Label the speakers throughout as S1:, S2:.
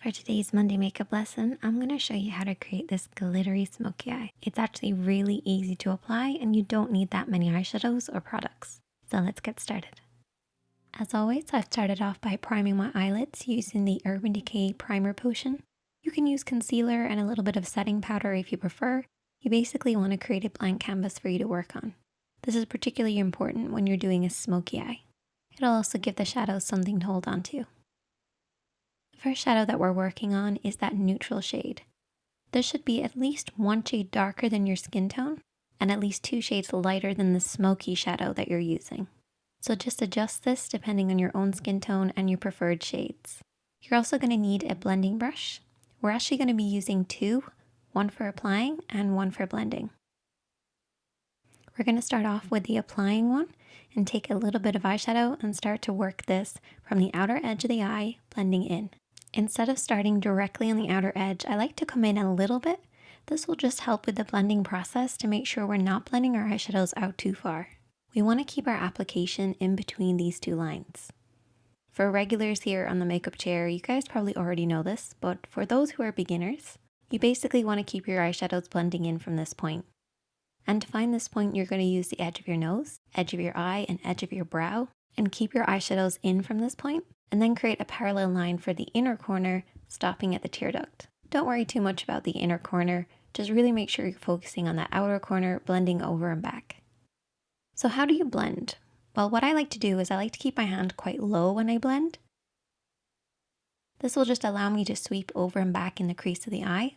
S1: For today's Monday makeup lesson, I'm going to show you how to create this glittery smoky eye. It's actually really easy to apply and you don't need that many eyeshadows or products. So let's get started. As always, I've started off by priming my eyelids using the Urban Decay Primer Potion. You can use concealer and a little bit of setting powder if you prefer. You basically want to create a blank canvas for you to work on. This is particularly important when you're doing a smoky eye. It'll also give the shadows something to hold on to. The first shadow that we're working on is that neutral shade. This should be at least one shade darker than your skin tone and at least 2 shades lighter than the smoky shadow that you're using. So just adjust this depending on your own skin tone and your preferred shades. You're also going to need a blending brush. We're actually going to be using 2, one for applying and one for blending. We're going to start off with the applying one and take a little bit of eyeshadow and start to work this from the outer edge of the eye, blending in. Instead of starting directly on the outer edge, I like to come in a little bit. This will just help with the blending process to make sure we're not blending our eyeshadows out too far. We want to keep our application in between these 2 lines. For regulars here on the makeup chair, you guys probably already know this, but for those who are beginners, you basically want to keep your eyeshadows blending in from this point. And to find this point, you're going to use the edge of your nose, edge of your eye, and edge of your brow, and keep your eyeshadows in from this point, and then create a parallel line for the inner corner, stopping at the tear duct. Don't worry too much about the inner corner, just really make sure you're focusing on that outer corner, blending over and back. So how do you blend? Well, what I like to do is I like to keep my hand quite low when I blend. This will just allow me to sweep over and back in the crease of the eye,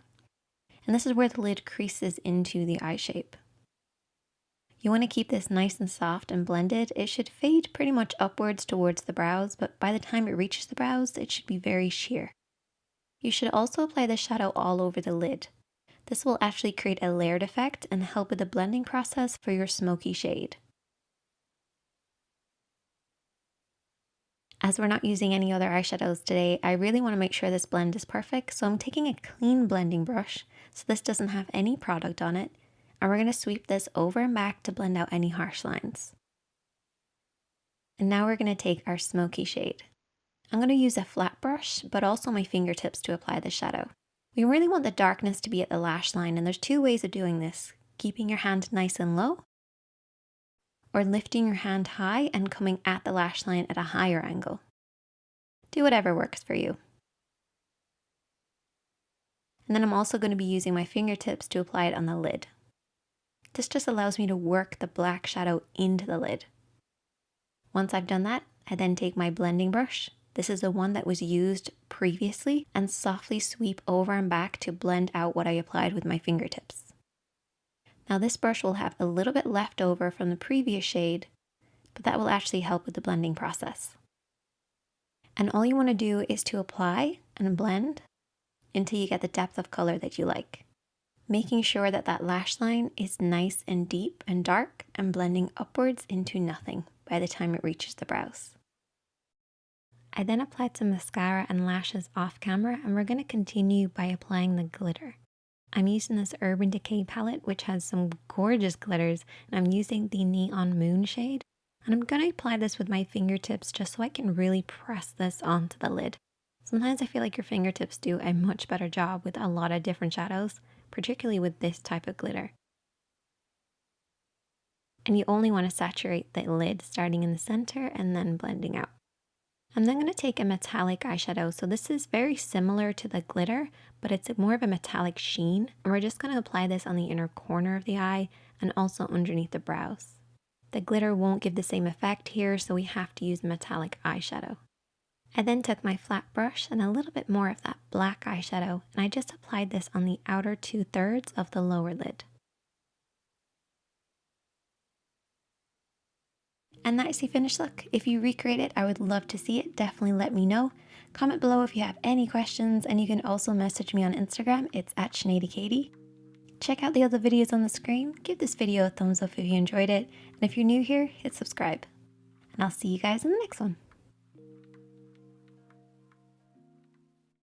S1: and this is where the lid creases into the eye shape. You want to keep this nice and soft and blended. It should fade pretty much upwards towards the brows, but by the time it reaches the brows, it should be very sheer. You should also apply the shadow all over the lid. This will actually create a layered effect and help with the blending process for your smoky shade. As we're not using any other eyeshadows today, I really want to make sure this blend is perfect, so I'm taking a clean blending brush, so this doesn't have any product on it. And we're going to sweep this over and back to blend out any harsh lines. And now we're going to take our smoky shade. I'm going to use a flat brush, but also my fingertips to apply the shadow. We really want the darkness to be at the lash line, and there's 2 ways of doing this. Keeping your hand nice and low, or lifting your hand high and coming at the lash line at a higher angle. Do whatever works for you. And then I'm also going to be using my fingertips to apply it on the lid. This just allows me to work the black shadow into the lid. Once I've done that, I then take my blending brush. This is the one that was used previously, and softly sweep over and back to blend out what I applied with my fingertips. Now this brush will have a little bit left over from the previous shade, but that will actually help with the blending process. And all you want to do is to apply and blend until you get the depth of color that you like, making sure that that lash line is nice and deep and dark and blending upwards into nothing by the time it reaches the brows. I then applied some mascara and lashes off camera, and we're going to continue by applying the glitter. I'm using this Urban Decay palette, which has some gorgeous glitters, and I'm using the Neon Moon shade. And I'm going to apply this with my fingertips just so I can really press this onto the lid. Sometimes I feel like your fingertips do a much better job with a lot of different shadows, particularly with this type of glitter. And you only want to saturate the lid starting in the center and then blending out. I'm then going to take a metallic eyeshadow. So this is very similar to the glitter, but it's more of a metallic sheen. And we're just going to apply this on the inner corner of the eye and also underneath the brows. The glitter won't give the same effect here, so we have to use metallic eyeshadow. I then took my flat brush and a little bit more of that black eyeshadow, and I just applied this on the outer 2/3 of the lower lid. And that's the finished look. If you recreate it, I would love to see it. Definitely let me know. Comment below if you have any questions, and you can also message me on Instagram. It's @ShaneadyKatie. Check out the other videos on the screen. Give this video a thumbs up if you enjoyed it. And if you're new here, hit subscribe. And I'll see you guys in the next one.